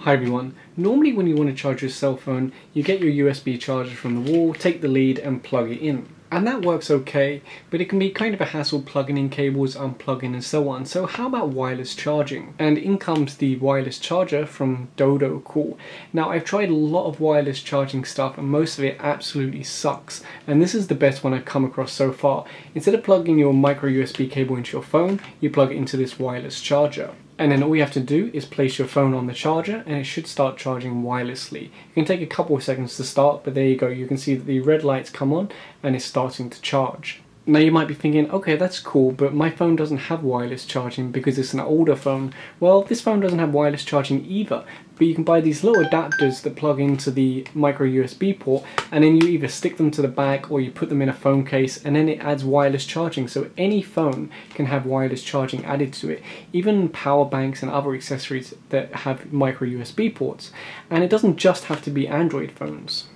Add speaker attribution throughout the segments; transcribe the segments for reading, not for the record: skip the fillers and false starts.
Speaker 1: Hi everyone. Normally when you want to charge your cell phone, you get your USB charger from the wall, take the lead and plug it in. And that works okay, but it can be kind of a hassle plugging in cables, unplugging and so on. So how about wireless charging? And in comes the wireless charger from Dodocool. Now I've tried a lot of wireless charging stuff and most of it absolutely sucks. And this is the best one I've come across so far. Instead of plugging your micro USB cable into your phone, you plug it into this wireless charger. And then all you have to do is place your phone on the charger and it should start charging wirelessly. It can take a couple of seconds to start, but there you go. You can see that the red lights come on and it's starting to charge. Now you might be thinking, okay, that's cool, but my phone doesn't have wireless charging because it's an older phone. Well, this phone doesn't have wireless charging either, but you can buy these little adapters that plug into the micro USB port, and then you either stick them to the back or you put them in a phone case, and then it adds wireless charging. So any phone can have wireless charging added to it, even power banks and other accessories that have micro USB ports. And it doesn't just have to be Android phones.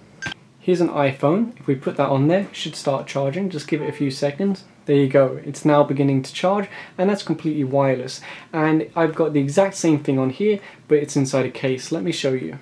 Speaker 1: Here's an iPhone. If we put that on there, it should start charging. Just give it a few seconds. There you go. It's now beginning to charge, and that's completely wireless. And I've got the exact same thing on here, but it's inside a case. Let me show you.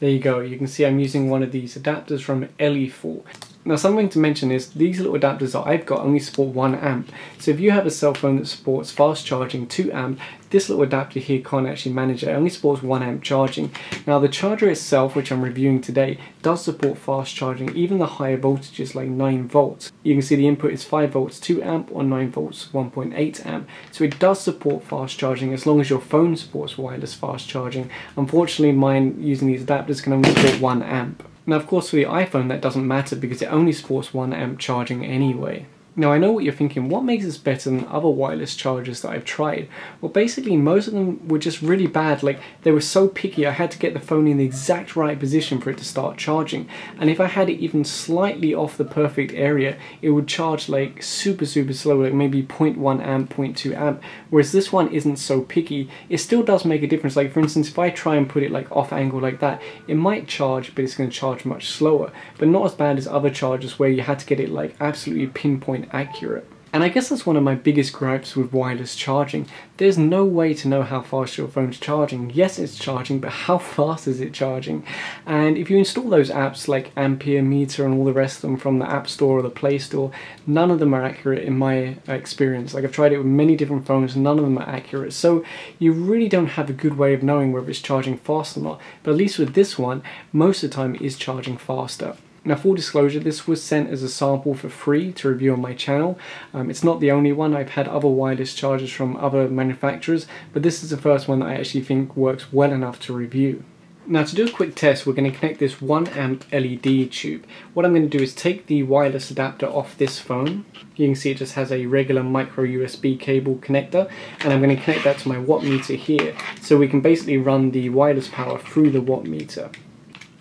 Speaker 1: There you go. You can see I'm using one of these adapters from LE4. Now something to mention is these little adapters that I've got only support 1 amp. So if you have a cell phone that supports fast charging 2 amp, this little adapter here can't actually manage it. It only supports 1 amp charging. Now the charger itself, which I'm reviewing today, does support fast charging, even the higher voltages like 9 volts. You can see the input is 5 volts 2 amp or 9 volts 1.8 amp. So it does support fast charging as long as your phone supports wireless fast charging. Unfortunately mine using these adapters can only support 1 amp. Now of course for the iPhone that doesn't matter because it only supports 1 amp charging anyway. Now I know what you're thinking, what makes this better than other wireless chargers that I've tried? Well basically most of them were just really bad, like they were so picky I had to get the phone in the exact right position for it to start charging, and if I had it even slightly off the perfect area it would charge like super slow, like maybe 0.1 amp, 0.2 amp, whereas this one isn't so picky. It still does make a difference, like for instance if I try and put it like off angle like that, it might charge but it's going to charge much slower, but not as bad as other chargers where you had to get it like absolutely pinpoint accurate. And I guess that's one of my biggest gripes with wireless charging. There's no way to know how fast your phone's charging. Yes, it's charging, but how fast is it charging? And if you install those apps like Ampere Meter and all the rest of them from the App Store or the Play Store, none of them are accurate in my experience. Like I've tried it with many different phones, none of them are accurate. So you really don't have a good way of knowing whether it's charging fast or not. But at least with this one, most of the time it is charging faster. Now full disclosure, this was sent as a sample for free to review on my channel. It's not the only one. I've had other wireless chargers from other manufacturers, but this is the first one that I actually think works well enough to review. Now to do a quick test, we're going to connect this 1 amp LED tube. What I'm going to do is take the wireless adapter off this phone. You can see it just has a regular micro USB cable connector, and I'm going to connect that to my watt meter here, so we can basically run the wireless power through the watt meter.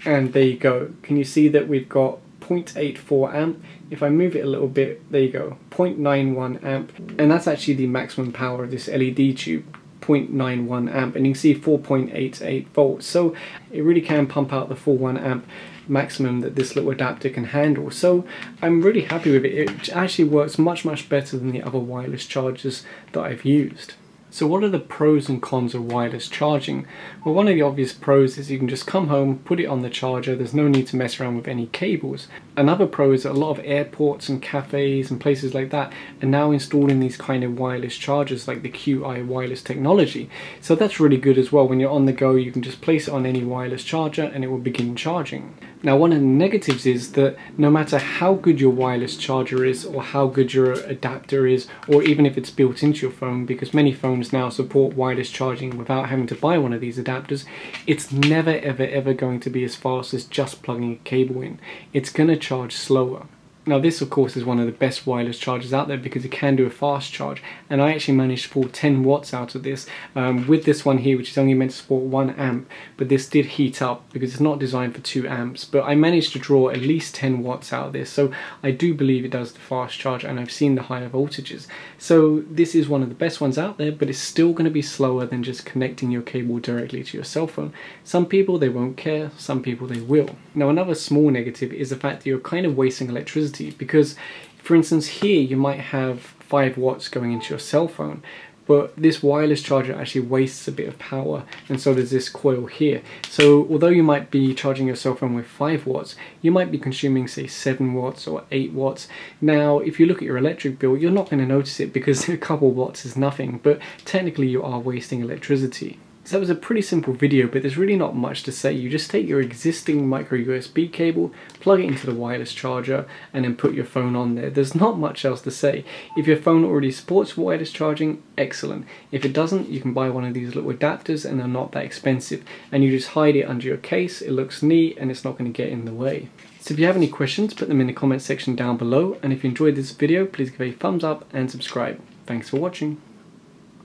Speaker 1: And there you go. Can you see that we've got 0.84 amp? If I move it a little bit, there you go, 0.91 amp. And that's actually the maximum power of this LED tube, 0.91 amp. And you can see 4.88 volts. So it really can pump out the full 1 amp maximum that this little adapter can handle. So I'm really happy with it. It actually works much better than the other wireless chargers that I've used. So what are the pros and cons of wireless charging? Well, one of the obvious pros is you can just come home, put it on the charger, there's no need to mess around with any cables. Another pro is that a lot of airports and cafes and places like that are now installing these kind of wireless chargers like the QI wireless technology. So that's really good as well. When you're on the go, you can just place it on any wireless charger and it will begin charging. Now one of the negatives is that no matter how good your wireless charger is or how good your adapter is, or even if it's built into your phone, because many phones now support wireless charging without having to buy one of these adapters, it's never ever going to be as fast as just plugging a cable in. It's going to charge slower. Now this of course is one of the best wireless chargers out there because it can do a fast charge, and I actually managed to pull 10 watts out of this with this one here, which is only meant to support 1 amp, but this did heat up because it's not designed for 2 amps, but I managed to draw at least 10 watts out of this, so I do believe it does the fast charge, and I've seen the higher voltages. So this is one of the best ones out there, but it's still going to be slower than just connecting your cable directly to your cell phone. Some people, they won't care, some people they will. Now another small negative is the fact that you're kind of wasting electricity, because for instance here you might have 5 watts going into your cell phone, but this wireless charger actually wastes a bit of power, and so does this coil here. So although you might be charging your cell phone with 5 watts, you might be consuming say 7 watts or 8 watts. Now if you look at your electric bill, you're not going to notice it because a couple watts is nothing, but technically you are wasting electricity. So that was a pretty simple video, but there's really not much to say. You just take your existing micro USB cable, plug it into the wireless charger, and then put your phone on there. There's not much else to say. If your phone already supports wireless charging, excellent. If it doesn't, you can buy one of these little adapters and they're not that expensive. And you just hide it under your case, it looks neat and it's not going to get in the way. So if you have any questions, put them in the comment section down below. And if you enjoyed this video, please give a thumbs up and subscribe. Thanks for watching.